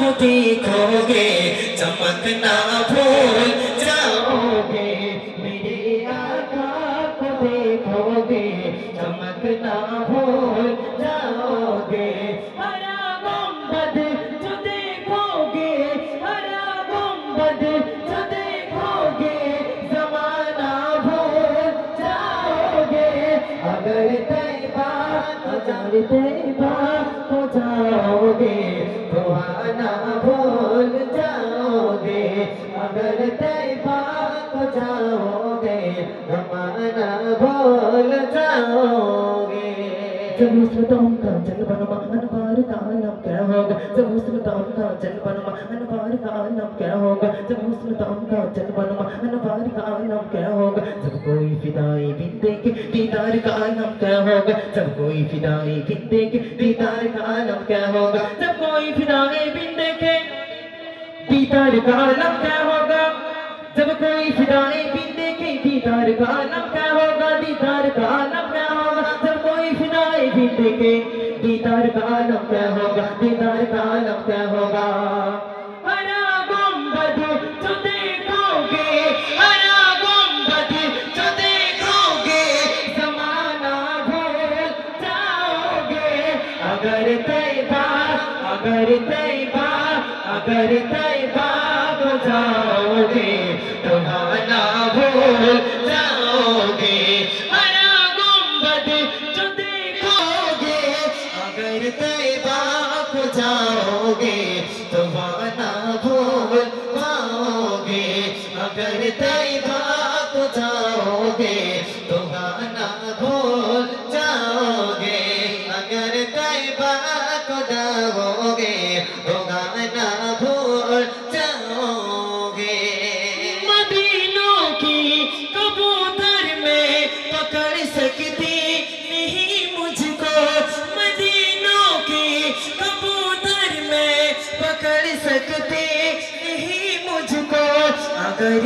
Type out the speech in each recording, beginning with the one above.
को देखोगे चमकना भूल जाओगे, मेरे आका को देखोगे चमकना भूल जाओगे। हरा गुंबद जो देखोगे, हरा गुंबद जो देखोगे ज़माना भूल जाओगे। अगर तैबा हो जाओगे तो आना भूल जाओगे। अगर तैबा हो जाओगे ज़माना भूल जाओगे। जब मुस्लिम का जल बनवा अनवार का आलम क्या होगा, जब मुस्लिम का जल बनवा अनवार का आलम क्या होगा, जब मुस्लिम का जल बनवा अनवार का आलम क्या होगा। जब कोई फिदाई बिन देखे दीदार का आलम क्या होगा, जब कोई फिदाई बिन देखे दीदार का आलम क्या होगा। जब कोई फिदाई बिन देखे दीदार का आलम क्या होगा, जब कोई फिदाई बिन देखे दीदार का आलम क्या होगा। दीदार का आलम क्या होगा, जब कोई फिदाई बिन देखे दीदार का आलम क्या होगा। दीदार का आलम क्या होगा। हरा गुंबद जो देखोगे, हरा गुंबद जो देखोगे ज़माना भूल जाओगे। अगर तैबा हो जाओगे तो आना भूल जाओगे। हरा गुंबद जो देखोगे, अगर तैबा हो जाओगे तो आना भूल जाओगे। अगर तैबा हो जाओगे तो आना भूल जाओगे। अगर तैबा को जाओगे तो आना भूल जाओगे। मदीनों की कबूतर में पकड़ सकती नहीं मुझको, मदीनों की कबूतर में पकड़ सकती नहीं मुझको। अगर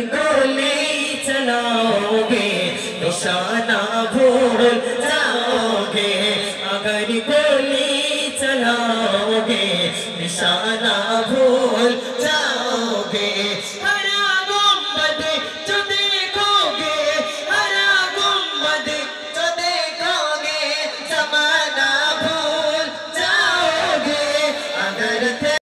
गोली चलाओगे निशाना भूल जाओगे। अगर गोली चलाओगे निशाना भूल जाओगे।